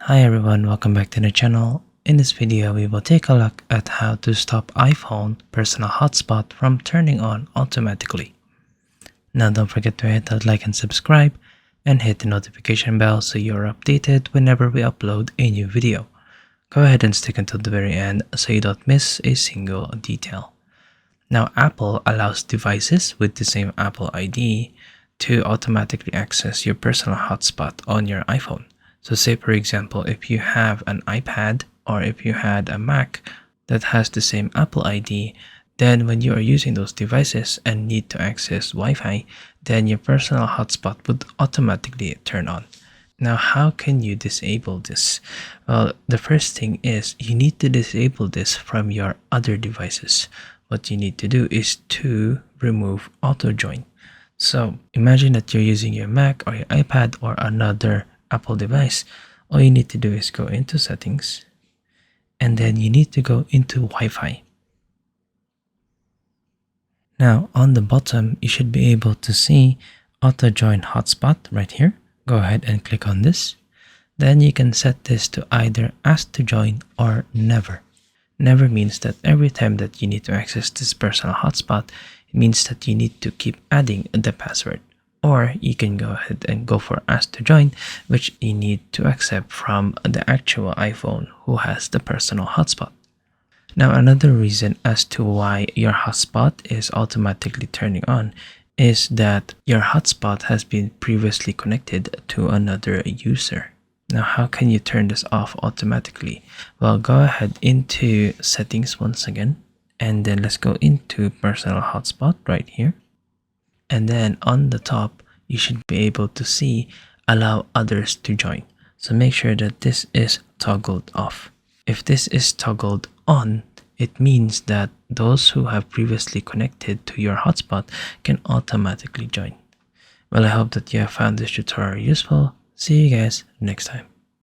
Hi everyone, welcome back to the channel. In this video, we will take a look at how to stop iPhone personal hotspot from turning on automatically. Now don't forget to hit that like and subscribe and hit the notification bell so you're updated whenever we upload a new video. Go ahead and stick until the very end so you don't miss a single detail. Now Apple allows devices with the same Apple ID to automatically access your personal hotspot on your iPhone. So say for example, if you have an iPad or if you had a Mac that has the same Apple ID, then when you are using those devices and need to access Wi-Fi, then your personal hotspot would automatically turn on. Now, how can you disable this? Well, the first thing is you need to disable this from your other devices. What you need to do is to remove auto join. So imagine that you're using your Mac or your iPad or another Apple device. All you need to do is go into settings and then you need to go into Wi-Fi. Now on the bottom you should be able to see auto join hotspot right here. Go ahead and click on this. Then you can set this to either ask to join or never. Never means that every time that you need to access this personal hotspot, it means that you need to keep adding the password. Or you can go ahead and go for ask to join, which you need to accept from the actual iPhone who has the personal hotspot. Now another reason as to why your hotspot is automatically turning on is that your hotspot has been previously connected to another user. Now how can you turn this off automatically? Well, go ahead into settings once again, and then let's go into personal hotspot right here. And then on the top, you should be able to see allow others to join. So make sure that this is toggled off. If this is toggled on, it means that those who have previously connected to your hotspot can automatically join. Well, I hope that you have found this tutorial useful. See you guys next time.